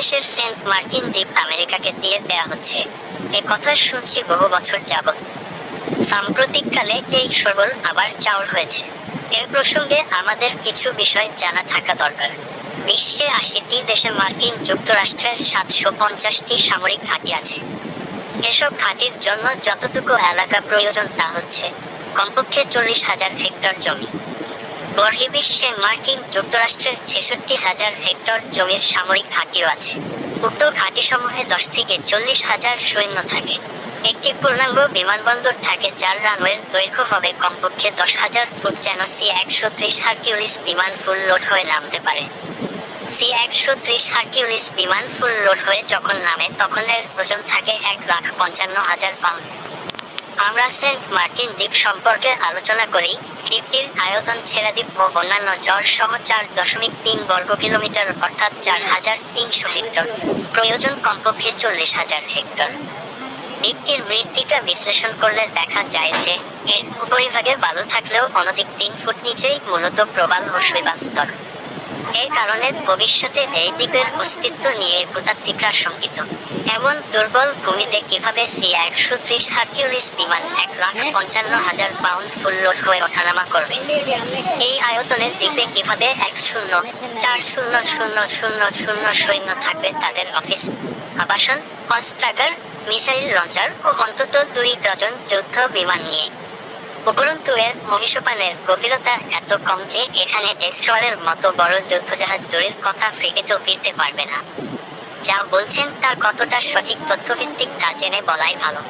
দেশের Saint Martin দ্বীপ আমেরিকাকে দিয়ে দেয়া হচ্ছে, এ কথা শুনছি বহু বছর যাবৎ। সাম্প্রতিককালে এই শোরগোল আবার চাউর হয়েছে। এ প্রসঙ্গে আমাদের কিছু বিষয় জানা থাকা দরকার। বিশ্বে ৮০টি দেশে মার্কিন যুক্তরাষ্ট্রের ৭৫০টি সামরিক ঘাঁটি আছে। এসব ঘাঁটির জন্য যতটুকু এলাকা প্রয়োজন তা হচ্ছে কমপক্ষে ৪০,০০০ হেক্টর জমি। বহির্বিশ্বে মার্কিন যুক্তরাষ্ট্রের ৬৬,০০০ হেক্টর জমির সামরিক ঘাঁটিও আছে। উক্ত ঘাঁটিসমূহে ১০ থেকে ৪০,০০০ সৈন্য থাকে। একটি পূর্ণাঙ্গ বিমানবন্দর থাকে যার রানওয়ের দৈর্ঘ্য হবে কমপক্ষে ১০,০০০ ফুট, যেন সি-১৩০ হারকিউলিস বিমান ফুল লোড হয়ে নামতে পারে। সি-১৩০ হারকিউলিস বিমান ফুল লোড হয়ে যখন নামে তখন এর ওজন থাকে ১,৫৫,০০০ পাউন্ড। আমরা সেন্ট মার্টিন দ্বীপ সম্পর্কে আলোচনা করি। দ্বীপটির আয়তন ছেড়াদ্বীপ ও অন্যান্য চর সহ ৪.৩ বর্গ কিলোমিটার অর্থাৎ ৪,৩০০ হেক্টর। প্রয়োজন কমপক্ষে ৪০,০০০ হেক্টর। দ্বীপটির মৃত্তিকা বিশ্লেষণ করলে দেখা যায় যে এর উপরিভাগে বালু থাকলেও অনধিক ৩ ফুট নিচেই মূলত প্রবাল ও শৈবাল স্তর। এই কারণে ভবিষ্যতে এই দ্বীপের অস্তিত্ব নিয়ে ভূতাত্ত্বিকরা শঙ্কিত। এমন দুর্বল ভূমিতে কিভাবে সি-১৩০ হারকিউলিস বিমান ১,৫৫,০০০ পাউন্ড ফুল লোড হয়ে ওঠানামা করবে? এই আয়তনের দ্বীপে কিভাবে ১,০৪,০০০ সৈন্য থাকবে? তাদের অফিস, আবাসন, অস্ত্রাগার, মিসাইল লঞ্চার ও অন্তত ২ ডজন যুদ্ধ বিমান নিয়ে। উপরন্তু এর মহীসোপানের গভীরতা এত কম যে এখানে ডেস্ট্রয়ারের মতো বড় যুদ্ধজাহাজ দূরের কথা ফ্রিগেটও ফিরতে পারবে না। যা বলছেন তা কতটা সঠিক তথ্যভিত্তিক তা জেনে বলাই ভালো।